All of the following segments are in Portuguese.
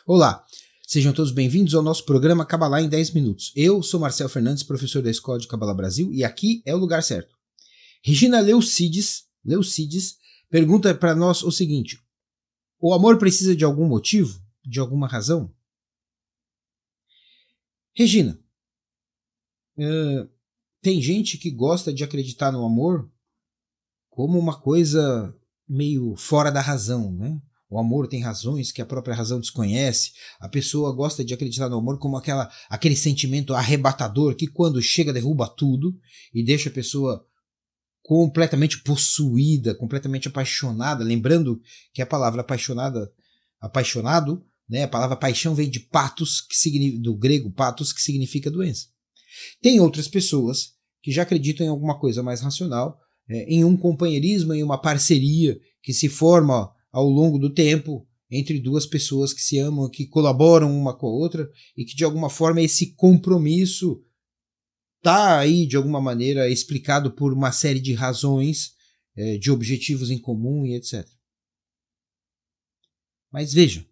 Olá, sejam todos bem-vindos ao nosso programa Cabalá em 10 minutos. Eu sou Marcel Fernandes, professor da Escola de Cabalá Brasil, e aqui é o lugar certo. Regina Leucides pergunta para nós o seguinte: o amor precisa de algum motivo? De alguma razão? Regina, tem gente que gosta de acreditar no amor como uma coisa meio fora da razão, né? O amor tem razões que a própria razão desconhece. A pessoa gosta de acreditar no amor como aquele sentimento arrebatador que quando chega derruba tudo e deixa a pessoa completamente possuída, completamente apaixonada. Lembrando que a palavra apaixonado, né? A palavra paixão vem de patos, do grego patos, que significa doença. Tem outras pessoas que já acreditam em alguma coisa mais racional, em um companheirismo, em uma parceria que se forma ao longo do tempo entre duas pessoas que se amam, que colaboram uma com a outra e que de alguma forma esse compromisso está aí de alguma maneira explicado por uma série de razões, de objetivos em comum e etc. Mas veja,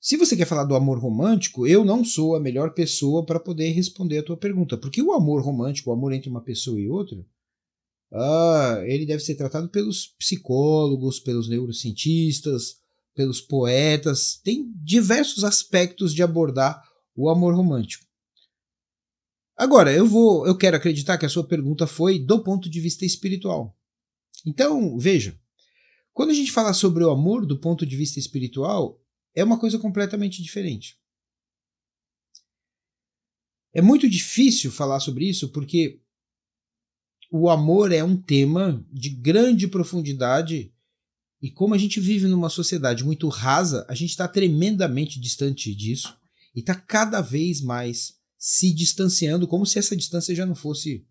se você quer falar do amor romântico, eu não sou a melhor pessoa para poder responder a tua pergunta, porque o amor romântico, o amor entre uma pessoa e outra, ele deve ser tratado pelos psicólogos, pelos neurocientistas, pelos poetas. Tem diversos aspectos de abordar o amor romântico. Agora, eu quero acreditar que a sua pergunta foi do ponto de vista espiritual. Então, veja, quando a gente fala sobre o amor do ponto de vista espiritual, é uma coisa completamente diferente. É muito difícil falar sobre isso porque o amor é um tema de grande profundidade e como a gente vive numa sociedade muito rasa, a gente está tremendamente distante disso e está cada vez mais se distanciando, como se essa distância já não fosse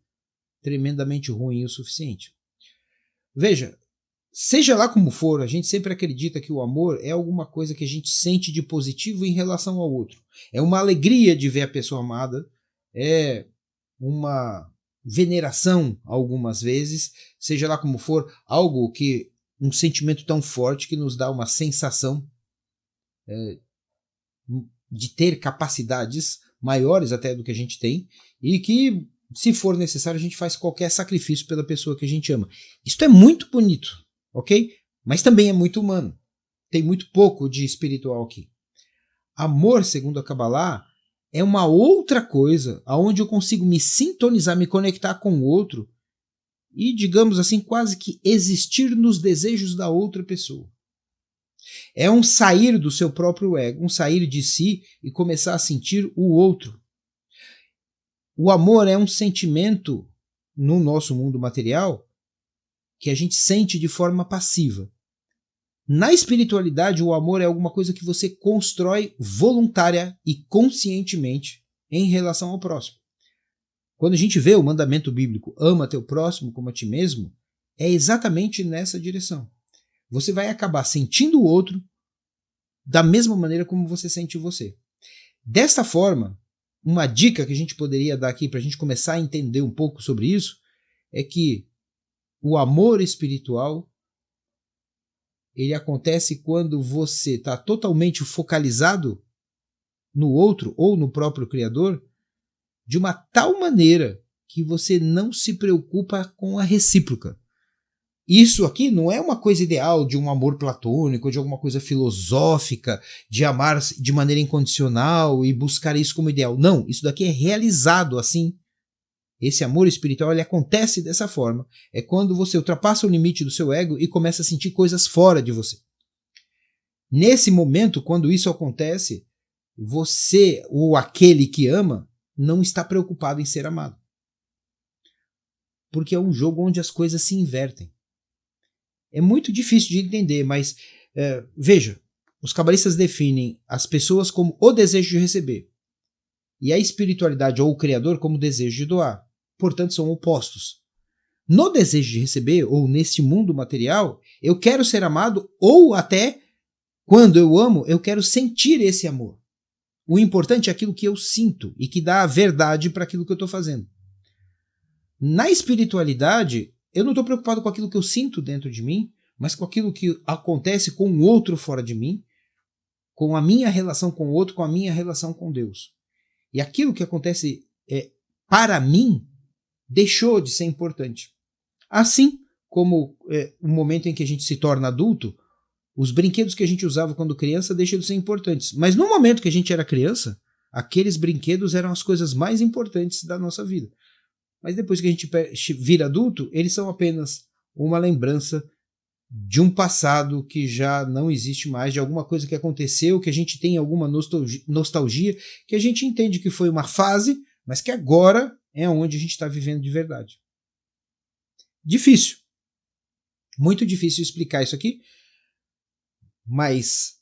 tremendamente ruim o suficiente. Veja, seja lá como for, a gente sempre acredita que o amor é alguma coisa que a gente sente de positivo em relação ao outro. É uma alegria de ver a pessoa amada, é uma veneração algumas vezes, seja lá como for, algo que um sentimento tão forte que nos dá uma sensação de ter capacidades maiores até do que a gente tem e que, se for necessário, a gente faz qualquer sacrifício pela pessoa que a gente ama. Isso é muito bonito, ok? Mas também é muito humano. Tem muito pouco de espiritual aqui. Amor, segundo a Kabbalah, é uma outra coisa, aonde eu consigo me sintonizar, me conectar com o outro e, digamos assim, quase que existir nos desejos da outra pessoa. É um sair do seu próprio ego, um sair de si e começar a sentir o outro. O amor é um sentimento no nosso mundo material que a gente sente de forma passiva. Na espiritualidade, o amor é alguma coisa que você constrói voluntária e conscientemente em relação ao próximo. Quando a gente vê o mandamento bíblico, ama teu próximo como a ti mesmo, é exatamente nessa direção. Você vai acabar sentindo o outro da mesma maneira como você sente você. Desta forma, uma dica que a gente poderia dar aqui para a gente começar a entender um pouco sobre isso é que o amor espiritual ele acontece quando você está totalmente focalizado no outro ou no próprio Criador de uma tal maneira que você não se preocupa com a recíproca. Isso aqui não é uma coisa ideal de um amor platônico, de alguma coisa filosófica, de amar de maneira incondicional e buscar isso como ideal. Não, isso daqui é realizado assim. Esse amor espiritual ele acontece dessa forma. É quando você ultrapassa o limite do seu ego e começa a sentir coisas fora de você. Nesse momento, quando isso acontece, você ou aquele que ama não está preocupado em ser amado. Porque é um jogo onde as coisas se invertem. É muito difícil de entender, mas veja, os cabalistas definem as pessoas como o desejo de receber e a espiritualidade ou o Criador como o desejo de doar. Portanto, são opostos. No desejo de receber, ou neste mundo material, eu quero ser amado ou até, quando eu amo, eu quero sentir esse amor. O importante é aquilo que eu sinto e que dá a verdade para aquilo que eu estou fazendo. Na espiritualidade, eu não estou preocupado com aquilo que eu sinto dentro de mim, mas com aquilo que acontece com o outro fora de mim, com a minha relação com o outro, com a minha relação com Deus. E aquilo que acontece para mim deixou de ser importante. Assim como o momento em que a gente se torna adulto, os brinquedos que a gente usava quando criança deixam de ser importantes. Mas no momento que a gente era criança, aqueles brinquedos eram as coisas mais importantes da nossa vida. Mas depois que a gente vira adulto, eles são apenas uma lembrança de um passado que já não existe mais, de alguma coisa que aconteceu, que a gente tem alguma nostalgia, que a gente entende que foi uma fase, mas que agora é onde a gente está vivendo de verdade. Difícil. Muito difícil explicar isso aqui, mas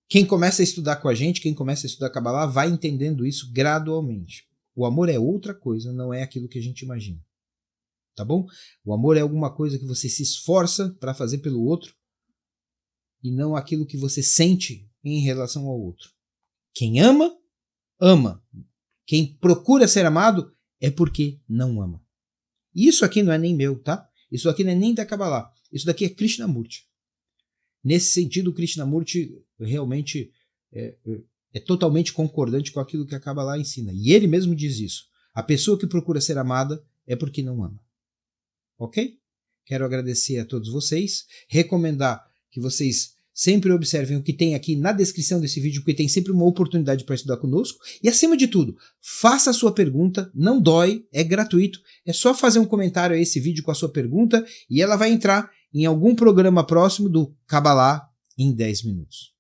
quem começa a estudar com a gente, quem começa a estudar Kabbalah, vai entendendo isso gradualmente. O amor é outra coisa, não é aquilo que a gente imagina. Tá bom? O amor é alguma coisa que você se esforça para fazer pelo outro e não aquilo que você sente em relação ao outro. Quem ama, ama. Quem procura ser amado é porque não ama. Isso aqui não é nem meu, tá? Isso aqui não é nem da Kabbalah. Isso daqui é Krishnamurti. Nesse sentido, o Krishnamurti realmente é totalmente concordante com aquilo que a Kabbalah ensina. E ele mesmo diz isso. A pessoa que procura ser amada é porque não ama. Ok? Quero agradecer a todos vocês, recomendar que vocês sempre observem o que tem aqui na descrição desse vídeo, porque tem sempre uma oportunidade para estudar conosco. E acima de tudo, faça a sua pergunta, não dói, é gratuito, é só fazer um comentário a esse vídeo com a sua pergunta e ela vai entrar em algum programa próximo do Kabbalah em 10 minutos.